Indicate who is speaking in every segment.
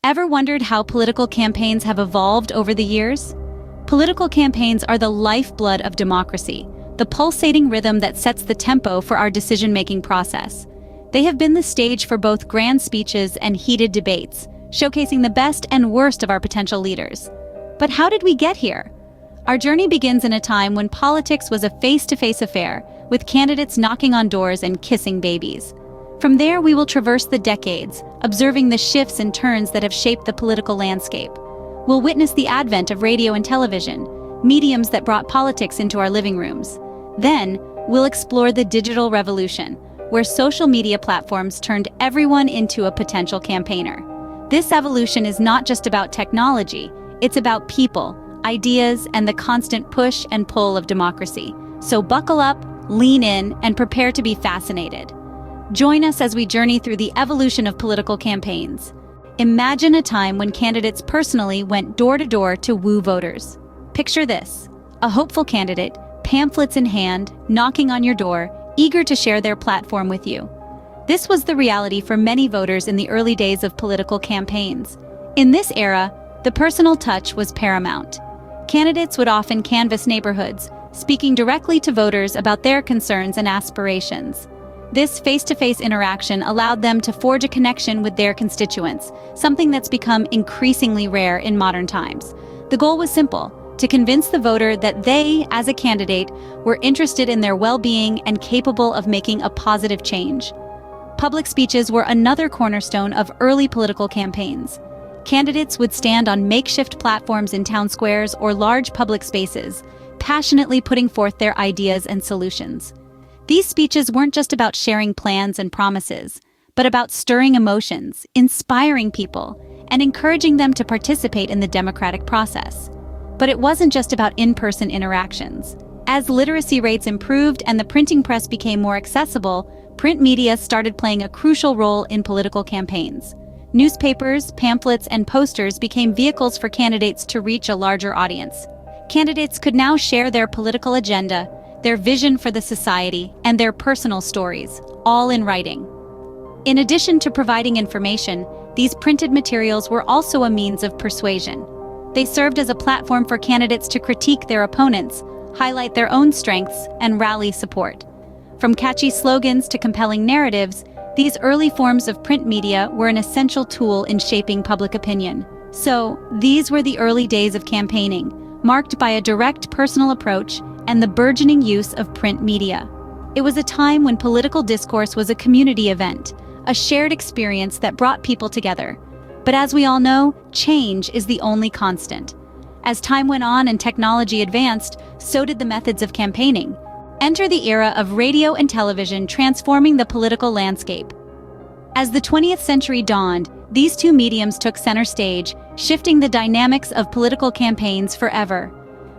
Speaker 1: Ever wondered how political campaigns have evolved over the years? Political campaigns are the lifeblood of democracy, the pulsating rhythm that sets the tempo for our decision-making process. They have been the stage for both grand speeches and heated debates, showcasing the best and worst of our potential leaders. But how did we get here? Our journey begins in a time when politics was a face-to-face affair, with candidates knocking on doors and kissing babies. From there, we will traverse the decades, observing the shifts and turns that have shaped the political landscape. We'll witness the advent of radio and television, mediums that brought politics into our living rooms. Then, we'll explore the digital revolution, where social media platforms turned everyone into a potential campaigner. This evolution is not just about technology, it's about people, ideas, and the constant push and pull of democracy. So buckle up, lean in, and prepare to be fascinated. Join us as we journey through the evolution of political campaigns. Imagine a time when candidates personally went door-to-door to woo voters. Picture this: a hopeful candidate, pamphlets in hand, knocking on your door, eager to share their platform with you. This was the reality for many voters in the early days of political campaigns. In this era, the personal touch was paramount. Candidates would often canvass neighborhoods, speaking directly to voters about their concerns and aspirations. This face-to-face interaction allowed them to forge a connection with their constituents, something that's become increasingly rare in modern times. The goal was simple: to convince the voter that they, as a candidate, were interested in their well-being and capable of making a positive change. Public speeches were another cornerstone of early political campaigns. Candidates would stand on makeshift platforms in town squares or large public spaces, passionately putting forth their ideas and solutions. These speeches weren't just about sharing plans and promises, but about stirring emotions, inspiring people, and encouraging them to participate in the democratic process. But it wasn't just about in-person interactions. As literacy rates improved and the printing press became more accessible, print media started playing a crucial role in political campaigns. Newspapers, pamphlets, and posters became vehicles for candidates to reach a larger audience. Candidates could now share their political agenda, their vision for the society, and their personal stories, all in writing. In addition to providing information, these printed materials were also a means of persuasion. They served as a platform for candidates to critique their opponents, highlight their own strengths, and rally support. From catchy slogans to compelling narratives, these early forms of print media were an essential tool in shaping public opinion. So, these were the early days of campaigning, marked by a direct personal approach and the burgeoning use of print media. It was a time when political discourse was a community event, a shared experience that brought people together. But as we all know, change is the only constant. As time went on and technology advanced, so did the methods of campaigning. Enter the era of radio and television transforming the political landscape. As the 20th century dawned, these two mediums took center stage, shifting the dynamics of political campaigns forever.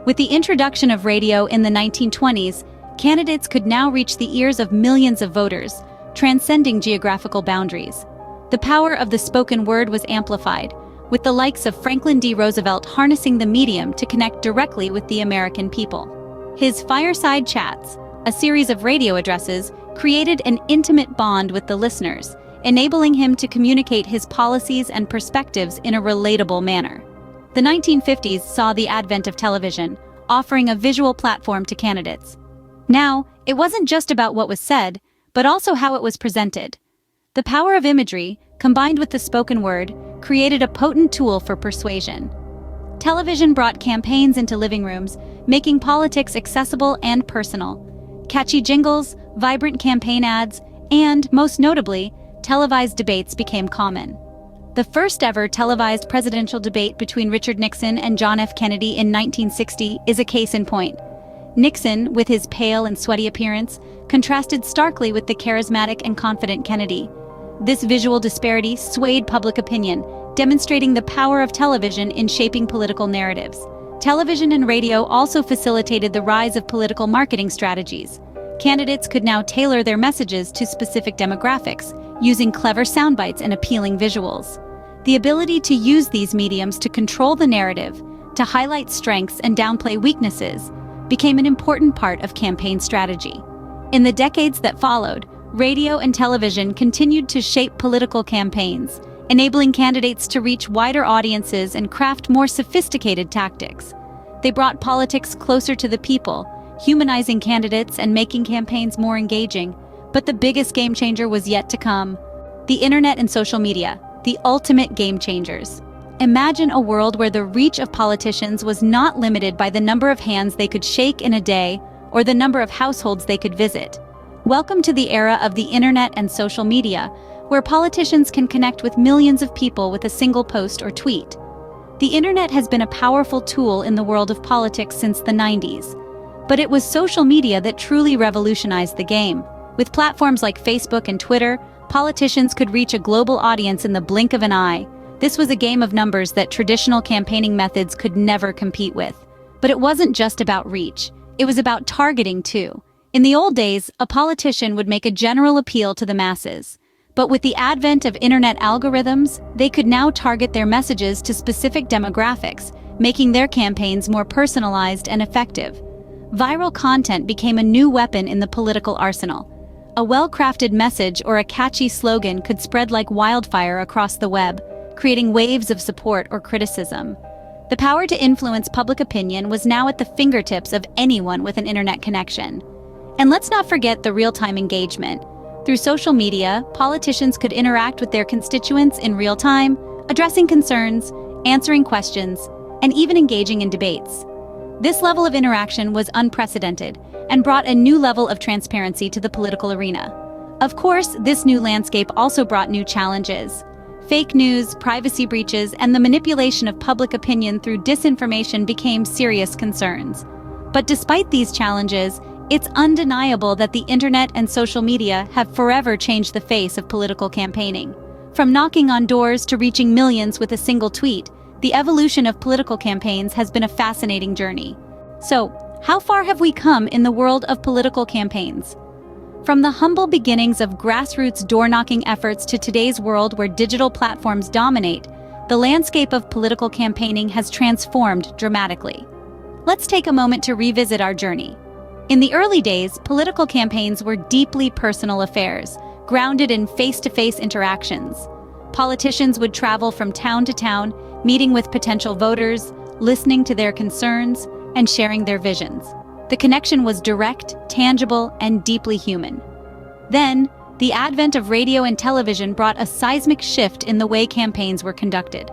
Speaker 1: With the introduction of radio in the 1920s, candidates could now reach the ears of millions of voters, transcending geographical boundaries. The power of the spoken word was amplified, with the likes of Franklin D. Roosevelt harnessing the medium to connect directly with the American people. His fireside chats, a series of radio addresses, created an intimate bond with the listeners, enabling him to communicate his policies and perspectives in a relatable manner. The 1950s saw the advent of television, offering a visual platform to candidates. Now, it wasn't just about what was said, but also how it was presented. The power of imagery, combined with the spoken word, created a potent tool for persuasion. Television brought campaigns into living rooms, making politics accessible and personal. Catchy jingles, vibrant campaign ads, and, most notably, televised debates became common. The first ever televised presidential debate between Richard Nixon and John F. Kennedy in 1960 is a case in point. Nixon, with his pale and sweaty appearance, contrasted starkly with the charismatic and confident Kennedy. This visual disparity swayed public opinion, demonstrating the power of television in shaping political narratives. Television and radio also facilitated the rise of political marketing strategies. Candidates could now tailor their messages to specific demographics, using clever soundbites and appealing visuals. The ability to use these mediums to control the narrative, to highlight strengths and downplay weaknesses, became an important part of campaign strategy. In the decades that followed, radio and television continued to shape political campaigns, enabling candidates to reach wider audiences and craft more sophisticated tactics. They brought politics closer to the people, humanizing candidates and making campaigns more engaging. But the biggest game changer was yet to come. The internet and social media, the ultimate game changers. Imagine a world where the reach of politicians was not limited by the number of hands they could shake in a day or the number of households they could visit. Welcome to the era of the internet and social media, where politicians can connect with millions of people with a single post or tweet. The internet has been a powerful tool in the world of politics since the 90s. But it was social media that truly revolutionized the game. With platforms like Facebook and Twitter, politicians could reach a global audience in the blink of an eye. This was a game of numbers that traditional campaigning methods could never compete with. But it wasn't just about reach. It was about targeting, too. In the old days, a politician would make a general appeal to the masses. But with the advent of internet algorithms, they could now target their messages to specific demographics, making their campaigns more personalized and effective. Viral content became a new weapon in the political arsenal. A well-crafted message or a catchy slogan could spread like wildfire across the web, creating waves of support or criticism. The power to influence public opinion was now at the fingertips of anyone with an internet connection. And let's not forget the real-time engagement. Through social media, politicians could interact with their constituents in real time, addressing concerns, answering questions, and even engaging in debates. This level of interaction was unprecedented and brought a new level of transparency to the political arena. Of course, this new landscape also brought new challenges. Fake news, privacy breaches, and the manipulation of public opinion through disinformation became serious concerns. But despite these challenges, it's undeniable that the internet and social media have forever changed the face of political campaigning. From knocking on doors to reaching millions with a single tweet, the evolution of political campaigns has been a fascinating journey. So, how far have we come in the world of political campaigns? From the humble beginnings of grassroots door-knocking efforts to today's world where digital platforms dominate, the landscape of political campaigning has transformed dramatically. Let's take a moment to revisit our journey. In the early days, political campaigns were deeply personal affairs, grounded in face-to-face interactions. Politicians would travel from town to town, meeting with potential voters, listening to their concerns, and sharing their visions. The connection was direct, tangible, and deeply human. Then, the advent of radio and television brought a seismic shift in the way campaigns were conducted.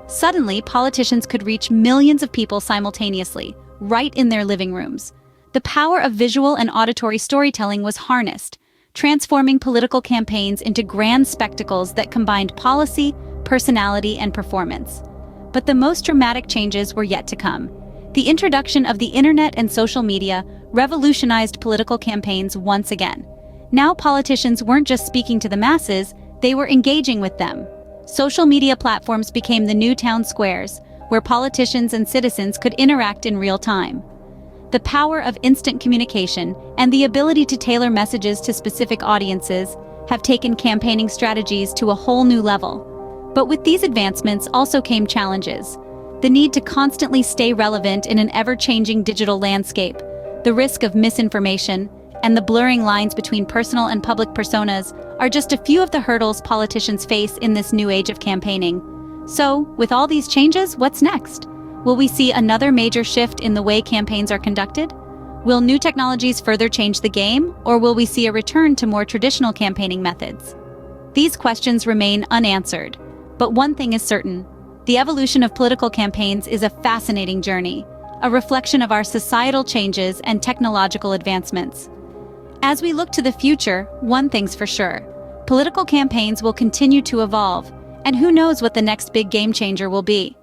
Speaker 1: Suddenly, politicians could reach millions of people simultaneously, right in their living rooms. The power of visual and auditory storytelling was harnessed, transforming political campaigns into grand spectacles that combined policy, personality, and performance. But the most dramatic changes were yet to come. The introduction of the internet and social media revolutionized political campaigns once again. Now politicians weren't just speaking to the masses, they were engaging with them. Social media platforms became the new town squares, where politicians and citizens could interact in real time. The power of instant communication and the ability to tailor messages to specific audiences have taken campaigning strategies to a whole new level. But with these advancements also came challenges. The need to constantly stay relevant in an ever-changing digital landscape, the risk of misinformation, and the blurring lines between personal and public personas are just a few of the hurdles politicians face in this new age of campaigning. So, with all these changes, what's next? Will we see another major shift in the way campaigns are conducted? Will new technologies further change the game, or will we see a return to more traditional campaigning methods? These questions remain unanswered, but one thing is certain. The evolution of political campaigns is a fascinating journey, a reflection of our societal changes and technological advancements. As we look to the future, one thing's for sure. Political campaigns will continue to evolve, and who knows what the next big game changer will be.